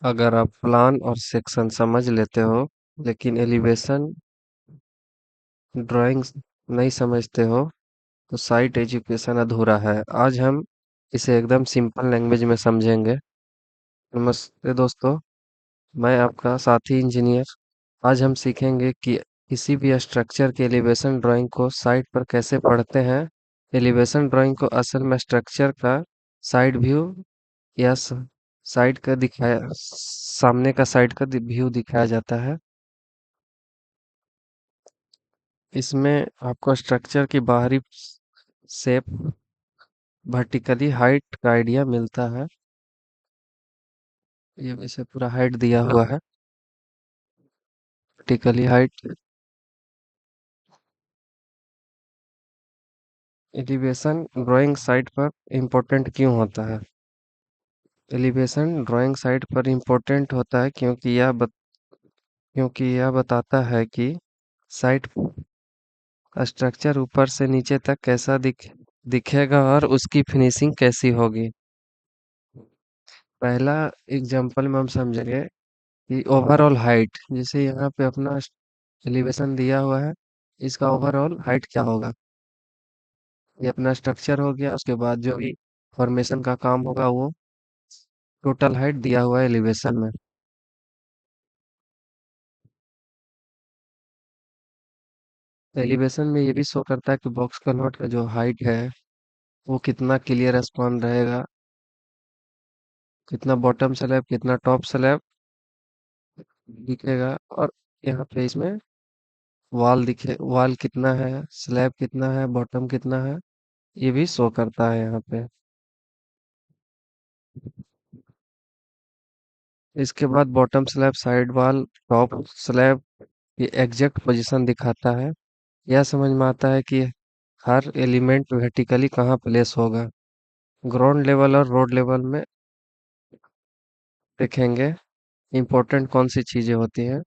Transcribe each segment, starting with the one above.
अगर आप प्लान और सेक्शन समझ लेते हो लेकिन एलिवेशन ड्राइंग नहीं समझते हो तो साइट एजुकेशन अधूरा है। आज हम इसे एकदम सिंपल लैंग्वेज में समझेंगे। नमस्ते दोस्तों, मैं आपका साथी इंजीनियर। आज हम सीखेंगे कि किसी भी स्ट्रक्चर के एलिवेशन ड्राइंग को साइट पर कैसे पढ़ते हैं। एलिवेशन ड्राइंग को असल में स्ट्रक्चर का साइड व्यू या साइड का दिखाया सामने का साइड का व्यू दिखाया जाता है। इसमें आपको स्ट्रक्चर की बाहरी शेप, वर्टिकली हाइट का आइडिया मिलता है। ये वैसे पूरा हाइट दिया हुआ है। Vertically height. Elevation drawing site पर इम्पोर्टेंट क्यों होता है? एलिवेशन ड्राइंग साइट पर इम्पोर्टेंट होता है क्योंकि यह बताता है कि साइट स्ट्रक्चर ऊपर से नीचे तक कैसा दिखेगा और उसकी फिनिशिंग कैसी होगी। पहला एग्जांपल में हम समझेंगे कि ओवरऑल हाइट, जैसे यहाँ पे अपना एलिवेशन दिया हुआ है, इसका ओवरऑल हाइट क्या होगा। ये अपना स्ट्रक्चर हो गया। उसके बाद जो भी फॉर्मेशन का काम होगा वो टोटल हाइट दिया हुआ है एलिवेशन में। एलिवेशन में ये भी शो करता है कि बॉक्स कन्वर्ट का जो हाइट है वो कितना क्लियर स्पैन रहेगा, कितना बॉटम स्लैब कितना टॉप स्लैब दिखेगा, और यहाँ पे इसमें वॉल कितना है, स्लैब कितना है, बॉटम कितना है, ये भी शो करता है यहाँ पे। इसके बाद bottom slab, side wall, top slab की एग्जैक्ट पोजीशन दिखाता है। यह समझ में आता है कि हर एलिमेंट वर्टिकली कहाँ प्लेस होगा। ग्राउंड लेवल और रोड लेवल में देखेंगे इम्पोर्टेंट कौन सी चीजें होती हैं।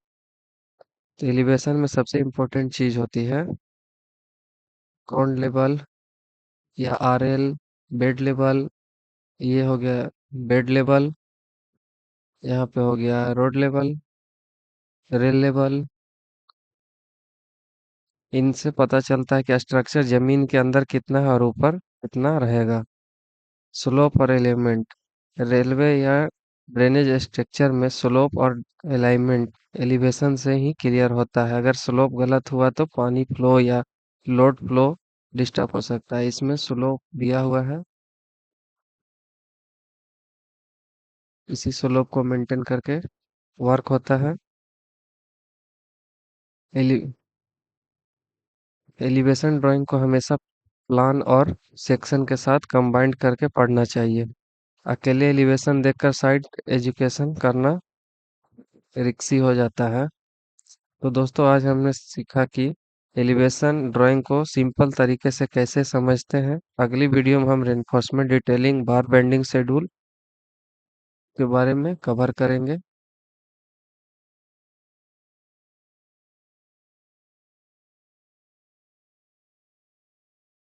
तो एलिवेशन में सबसे इम्पोर्टेंट चीज होती है ग्राउंड लेवल या आरएल, बेड लेवल। ये हो गया बेड लेवल। यहाँ पे हो गया रोड लेवल, रेल लेवल। इनसे पता चलता है कि स्ट्रक्चर जमीन के अंदर कितना है और ऊपर कितना रहेगा। स्लोप और एलिमेंट, रेलवे या ड्रेनेज स्ट्रक्चर में स्लोप और अलाइनमेंट एलिवेशन से ही क्लियर होता है। अगर स्लोप गलत हुआ तो पानी फ्लो या लोड फ्लो डिस्टर्ब हो सकता है। इसमें स्लोप दिया हुआ है, इसी स्लोप को मेंटेन करके वर्क होता है। एलि, एलिवेशन ड्राइंग को हमेशा प्लान और सेक्शन के साथ कंबाइंड करके पढ़ना चाहिए। अकेले एलिवेशन देखकर साइट एजुकेशन करना रिक्सी हो जाता है। तो दोस्तों, आज हमने सीखा कि एलिवेशन ड्राइंग को सिंपल तरीके से कैसे समझते हैं। अगली वीडियो में हम रेनफोर्समेंट डिटेलिंग, बार बेंडिंग शेड्यूल के बारे में कवर करेंगे।